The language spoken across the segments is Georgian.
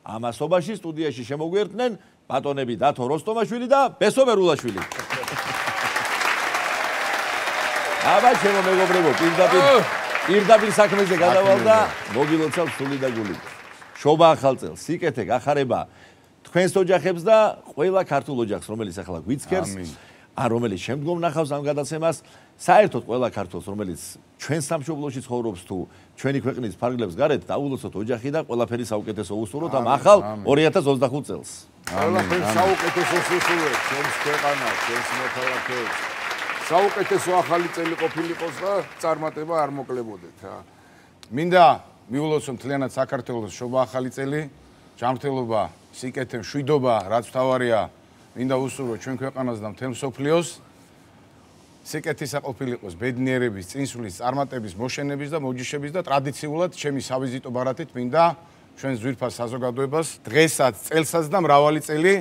ამასობაში სტუდიაში შემოგვიერთდნენ ბატონები დათო როსტომაშვილი და ბესო მერულაშვილი. აბა ჩემო მეგობრებო, პირდაპირ საქმეზე გადავალ და მოგილოცავ სული და გული. შობა ახალ წელს, სიკეთე გახარება თქვენს ოჯახებს და ყველა ქართულ ოჯახს, რომელიც ახლა გვიცქერს, ან რომელიც შემდგომ ნახავს ამ გადაცემას, საერთოდ ყველა ქართველს, რომელიც ჩვენ სამშობლოში ცხოვრობს თუ ჩვენი ქვეყნის ფარგლებს გარეთ, დაულოცოთ ოჯახი და ყველაფერი საუკეთესო უსურვოთ ამ ახალ 2025 წელს. ყველაფერი საუკეთესო უსურვოთ ჩვენს ქვეყანას, ჩვენს მოქალაქეებს. საუკეთესო ახალი წელი ყოფილიყოს და წარმატება არ მოკლებოდეთ რა. მინდა მიულოცო მთლიანად საქართველოს შობა ახალი წელი, ჯანმრთელობა, სიკეთე, მშვიდობა, რაც მთავარია, მინდა უსურვო ჩვენ ქვეყანას და მთელ მსოფლიოს. სიკეთისა ყოფილიყოს ბედნიერების, წინსვლის, წარმატების, მოშენების და მოჯიშების და ტრადიციულად ჩემი სავიზიტო ბარათით მინდა ჩვენს ძვირფას საზოგადოებას დღესაც, წელსაც და მრავალი წელი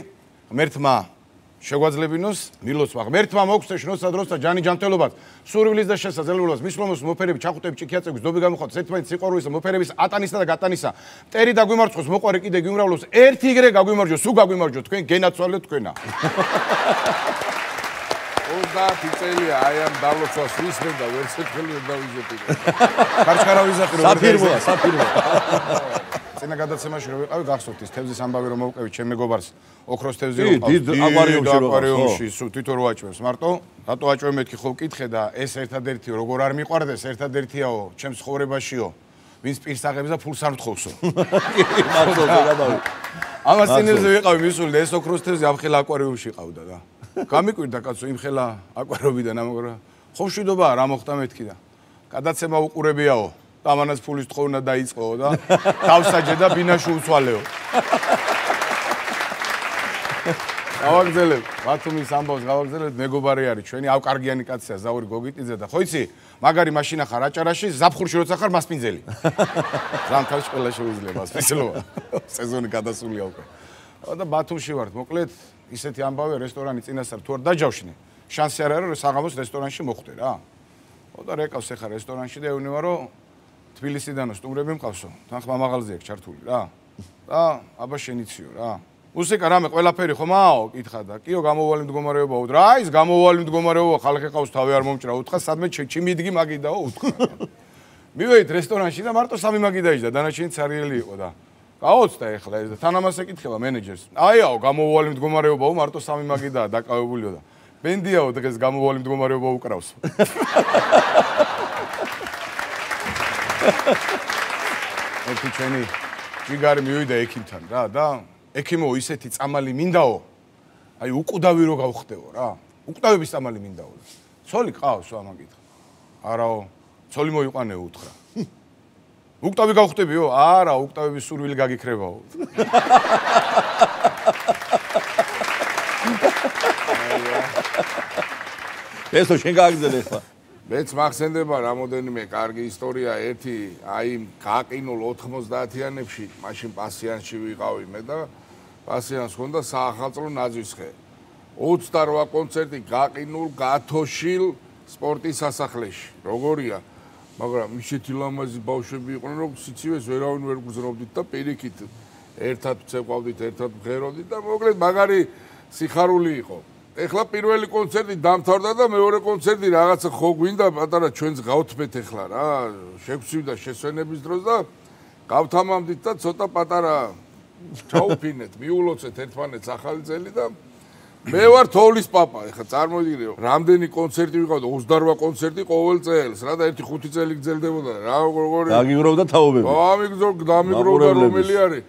ღმერთმა შეგვაძლებინოს მილოცვა. ღმერთმა მოგცე შნოსა დროსა ჯანი ჯანმრთელობას, სურვილის და შესაძლებლობას, მისლომოს მოფერები, ჩახუტები, ჭიქიაწების, დობი გამოხატოს, ერთმანეთის სიყვარულისა, მოფერების, ატანისა და გატანისა, მტერი და გვიმარცხოს, მოყვარე კიდე გვიმრავლოს, ერთი იგრე გაგვიმარჯოს, სულ გაგვიმარჯოთ, თქვენ გენაცვალეთ თქვენა. 30 წელია აი ამ დალოცვას ვისმენ და ვერც ერთხელ ვერ დავიზეპირე. კარჩხარა ვიზახირო. საფირმოა. წინა გადაცემაში რო ვიყავი გახსოვთ ის თევზის ამბავი რომ მოვყევი ჩემ მეგობარს ოქროს თევზი რო ყავს დიდ აკვარიუმში თვითონ რო აჭვევს მარტო რატო აჭვევ მეთქი ხო ვკითხე და ეს ერთადერთიო როგორ არ მიყვარდეს ერთადერთიაო ჩემს ხოვრებაშიო ვინც პირს აღებს და ფულს არ მთხოვსო ამას წინაზე ვიყავი მისული და ეს ოქროს თევზი ამ ხელა აკვარიუმში ყავდა და გამიკვირდა კაცო იმ ხელა აკვარიუმიდან ამაგორა ხო მშვიდობაა რა მოხდა მეთქი და გადაცემა უყურებიაო ამანაც ფულის თხოვნა დაიწყო და დავსაჯე და ბინაში უცვალეო. გავაგზელებ, ბათუმის ამბავს გავაგზელებ, მეგობარი არის ჩვენი ავკარგიანი კაცია ზაური გოგიტიძე და ხო იცი, მაგარი მაშინა ხარ აჭარაში, ზაფხულში როცა ხარ მასპინძელი. ზამთარში ყველა შეუძლია მასპინძელობა. სეზონი გადასულია უკვე. და ბათუმში ვართ, მოკლედ ისეთი ამბავი რესტორანი წინასწარ თუ არ დაჯავშნე. შანსი არ არის რომ საღამოს რესტორანში მოხვდე რა. და რეკავს ახლა რესტორანში და ეუბნება რომ თბილისიდანო სტუმრები მყავსო, თან ხმა მაღალზე აქვს ჩართული რა. და აბა შენიციო რა. მუსიკა რამე ყველაფერი ხომაო, კითხა და კიო გამოვალი მდგომარეობა უთხრა. რა ის გამოვალი მდგომარეობა, ხალხი ყავს თავი არ მომჭრა, უთხრა სადმე ჩიმიდგი მაგიდაო უთხრა. მივედით რესტორანში და მარტო სამი მაგი დაიჯდა, დანარჩენი ცარიელი იყო და გაოცდა ეხლა ეს და თან ამას ეკითხება მენეჯერს. აიაო, გამოვალი მდგომარეობაო, მარტო სამი მაგი და დაკავებულიო და ბენდიაო დღეს გამოვალი მდგომარეობა უკრავს. ერთი ჩვენი ჯიგარი მივიდა ექიმთან რა და ექიმო ისეთი წამალი მინდაო აი უკვდავი რო გავხდეო რა უკვდავების წამალი მინდაო ცოლი ყავს რა მაგითხა არაო ცოლი მოიყვანეო უთხრა უკვდავი გავხდებიო არა უკვდავების სურვილი გაგიქრებაო ესო შენ გააგზელე ხა მეც მახსენდება რამოდენიმე კარგი ისტორია ერთი აი გაყინულ 90-იანებში მაშინ პასიანსში ვიყავი მე და პასიანს ჰქონდა საახალწლო ნაძვისხე 28 კონცერტი გაყინულ გათოშილ სპორტის სასახლეში როგორია მაგრამ ისეთი ლამაზი ბავშვები იყვნენ რომ სიცივეს ვერავინ ვერ გძნობდით და პირიქით ერთად ვცეყვავდით ერთად ვღეროდით და მოკლედ მაგარი სიხარული იყო ეხლა პირველი კონცერტი დამთავრდა და მეორე კონცერტი რაღაცა ხო გვინდა პატარა ჩვენს გავთმეთ ეხლა რა შეგვცივდა შესვენების დროს და გავთამამდით და ცოტა პატარა ჩაუფინეთ მიულოცეთ ერთმანეთს ახალი წელი და მე ვარ თოვლის პაპა ეხლა წარმოიდგინე რომ რამდენი კონცერტი ვიყავდა 28 კონცერტი ყოველ წელს რა და ერთი 5 წელი გრძელდებოდა რა როგორი დაგიგროვდა თაობები დამიგროვდა რომელი არის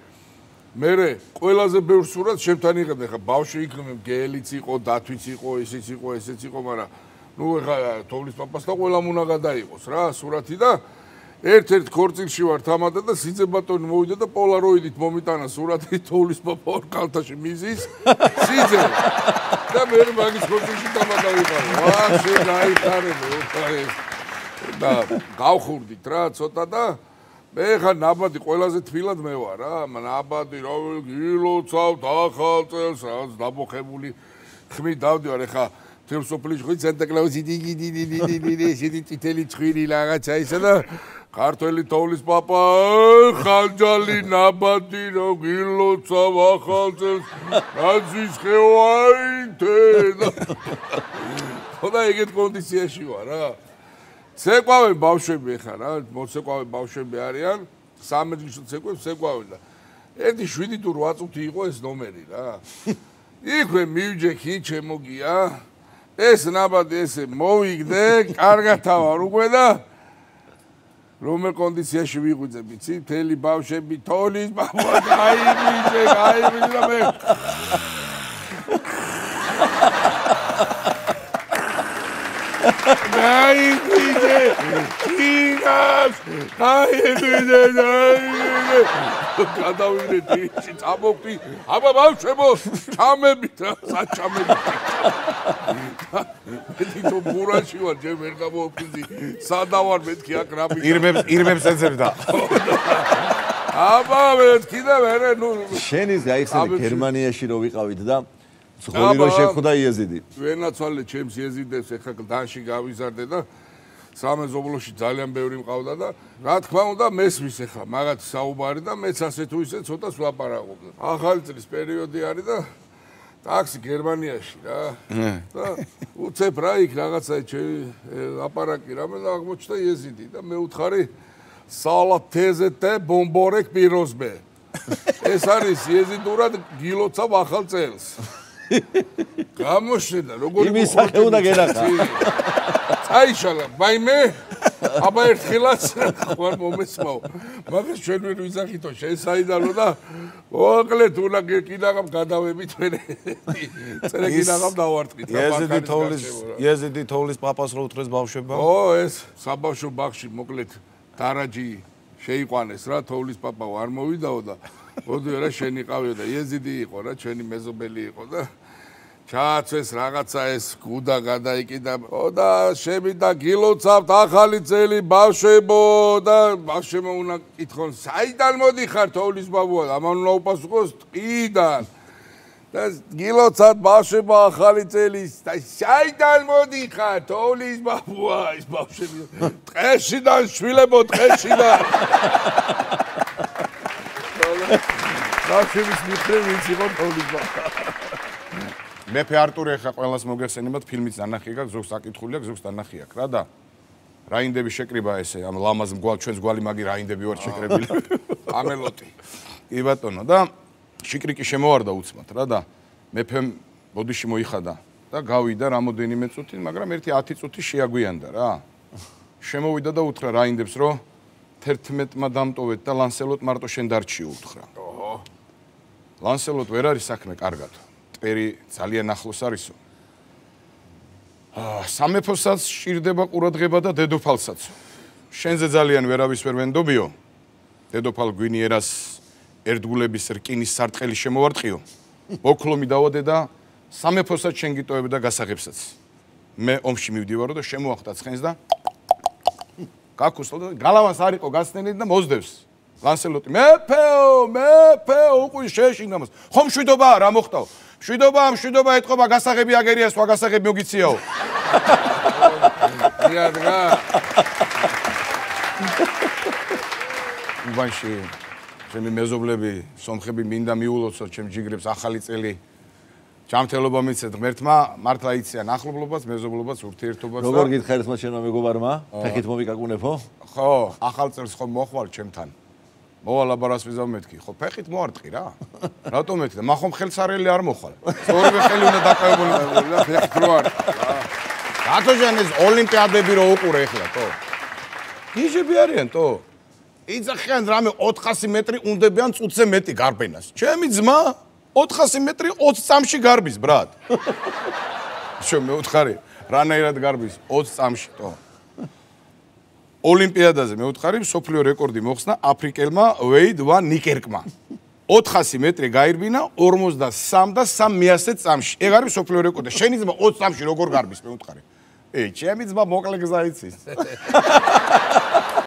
მერე ყველაზე ბევრ სურათს შემთან იღებდნენ ხა ბავშვი იქ გელიც იყო დათვიც იყო ისიც იყო ესეც იყო მაგრამ ნუ ეხა თოვლის პაპას და ყველა უნდა გადაიყოს რა სურათი და ერთ-ერთ ქორწილში ვარ თამადა და სიძე ბატონი მოვიდა და პოლაროიდით მომიტანა სურათი თოვლის პაპა ორ კალთაში მიზის სიძე და მე მაგის ქორწილში თამადა ვიყავ ვახშე გაიხარებო და გავხურდით რა ცოტა და მე ხა ნაბადი ყველაზე თბილად მე ვარ რა ნაბადი რა გილოცავთ ახალ წელს რაღაც დაბოხებული ხმით დავდივარ ეხა თემსოფლიში ხო სანტა კლაუსი დიდი წითელი ცხვირი რაღაცა ისა და ქართველი თოვლის პაპა, ხანჯალი ნაბადი რო გილოცავ ახალწელს, ნაძვის ხევაინთე. ხოდა ეგეთ კონდიციაში ვარ რა. ცეკვავენ ბავშვები ხარ რა, მოცეკვავენ ბავშვები არიან, 13 წუთი ცეკვებს ცეკვავენ და 1-7 თუ 8 წუთი იყო ეს ნომერი რა. იქვე მივჯექი ჩემოგია. ეს ნაბადი ესე მოვიგდე, კარგად ვარ უკვე და რომელ კონდიციაში ვიღვიძე, ვიცი? მთელი ბავშვები თოლის ბაბა გაიგვიძე და მე გაიგვიძე კინას გაიგვიძე გადავიდე თიში წამოკვდი აბა ბავშვებო ჩამებით რა საჩამებით მეთქი ბურაში ვარ ჯერ ვერ გამოვკვდი სადავარ მეთქი აქ რა ირმებს ეძებდა აბა მეთქი და მე ნუ შენის გაიხსენე გერმანიაში რო ვიყავით და ზღოლი რო შეხვდა იეზიდი ვენაცვალე ჩემს იეზიდებს ეხლა დანში გავიზარდე და სამეზობლოში ძალიან ბევრი მყავდა და რა თქმა უნდა მესმის ეხლა მაგათ საუბარი და მეც ასე თუ ისე ცოტა ვაპარაკობ. ახალი წლის პერიოდი არის და ტაქსი გერმანიაში რა. და უცებ რა იქ რაღაცა ლაპარაკი რამე და აღმოჩნდა იეზიდი და მე უთხარი სალათეზეთე ბომბორეკ პიროზბე. ეს არის იეზიდურად გილოცავ ახალ წელს. გამოშედა როგორი იმისახე უნდა გენახა. აიშალა ვაიმე აბა ერთხელაც ხوار მომესმაო მაგას ჩვენ ვერ ვიზახითო შენ საიდანო და მოკლედ უნდა კიდაღამ გადავებით მე წერე კიდაღამ დავარტყით იეზიდი თოვლის პაპას რო უთხრეს ბავშვებმა ეს საბავშვო ბაღში მოკლედ დარაჯი შეიყვანეს რა თოვლის პაპა არ მოვიდაო და მოდიო რა შენ იყავიო და იეზიდი იყო რა ჩვენი მეზობელი იყო და ჩააცვეს რაღაცა ეს გუდა გადაიკიდა და შევიდა გილოცავთ ახალი წელი ბავშვებო და ბავშვებმა უნდა კითხონ საიდან მოდიხარ თოვლის ბაბუა ამან უნდა უპასუხოს ტყიდან და გილოცავთ ბავშვებო ახალი წელი და საიდან მოდიხარ თოვლის ბაბუა ის ბავშვები ტყეშიდან შვილებო ტყეშიდან ბავშვების მიხრე ვინც იყო თოვლის ბაბუა მეფე არტური ახლა ყველას მოგეხსენებათ ფილმიც დანახი გაქვს ზოგს აკითხული აქვს ზოგს დანახი აქვს რა და რაინდები შეკრიბა ესე ამ ლამაზ მგვალ ჩვენს გვალი მაგი რაინდები ვარ შეკრებილი ამელოტი კი ბატონო და შიკრიკი შემოვარდა უცბად რა და მეფემ ბოდიში მოიხადა და გავიდა რამოდენიმე წუთი მაგრამ ერთი 10 წუთი შეაგვიანდა რა შემოვიდა და უთხრა რაინდებს რომ 11-მა დამტოვეთ და ლანსელოტ მარტო შენ დარჩიო უთხრა ოჰო ლანსელოტ ვერ არის საქმე კარგად პერი ძალიან ახლოს არისო. სამეფოსაც სჭირდება ყურადღება და დედოფალსაც. შენზე ძალიან ვერავის ვერ ვენდობიო. დედოფალ გვინიერას ერთგულების რკინის სარტყელი შემოვარტყიო. მოქლომი დავადე და სამეფოსაც შენ გიტოვებ და გასაღებსაც. მე ომში მივდივარო და შემოახტა ცხენს და გაქუსლო და გალავანს არ იყო გასცნელი და მოძდევს. ლანსელოტი მეფეო უკვე შეეშინდა მას. ხომ შვიდობაა რა მოხდაო? შვიდობა ეთყობა გასაღები აგერია სხვა გასაღები მოგიციაო. იადრა. უბანში ჩემი მეზობლები, სომხები მინდა მიულოცოთ ჩემ ჯიგრებს ახალი წელი. ჯანმრთელობა მიცეთ ღმერთმა, მართლა იციან ახლობლობას, მეზობლობას, ურთიერთობას და როგორ გითხარით მას შენმა მეგობარმა? ფეხით მომიკაკუნებო? ხო, ახალ წელს ხომ მოხვალ ჩემთან. მოვალაბარას ვიზავ მეთქი, ხო ფეხით მოარტყი რა. რატომ მეთქი? მახომ ხელსარელი არ მოხვალ. ორივე ხელი უნდა დაკავებული და ფეხით რო არ. გათოჟან ეს ოლიმპიადები რო უყურე ეხლა, თო. გიჟები არიან, თო. იძახიან რამე 400 მეტრი უნდებიან წუთზე მეტი გარბენას. ჩემი ძმა 400 მეტრი 20 წამში გარბის, ბრატ. შო მე უთხარი, რანაირად გარბის 20 წამში, თო. ოლიმპიადაზე მე უთხარი, სოფლიო რეკორდი მოხსნა აფრიკელმა ვეიდ ვან ნიკერკმა. 400 მეტრი გაირბინა 43 და 300 წამში. ეგ არის სოფლიო რეკორდი. შენი ძმა 20 წამში როგორ გარბის, მე უთხარი. ჩემი ძმა მოკლე გზა იცის.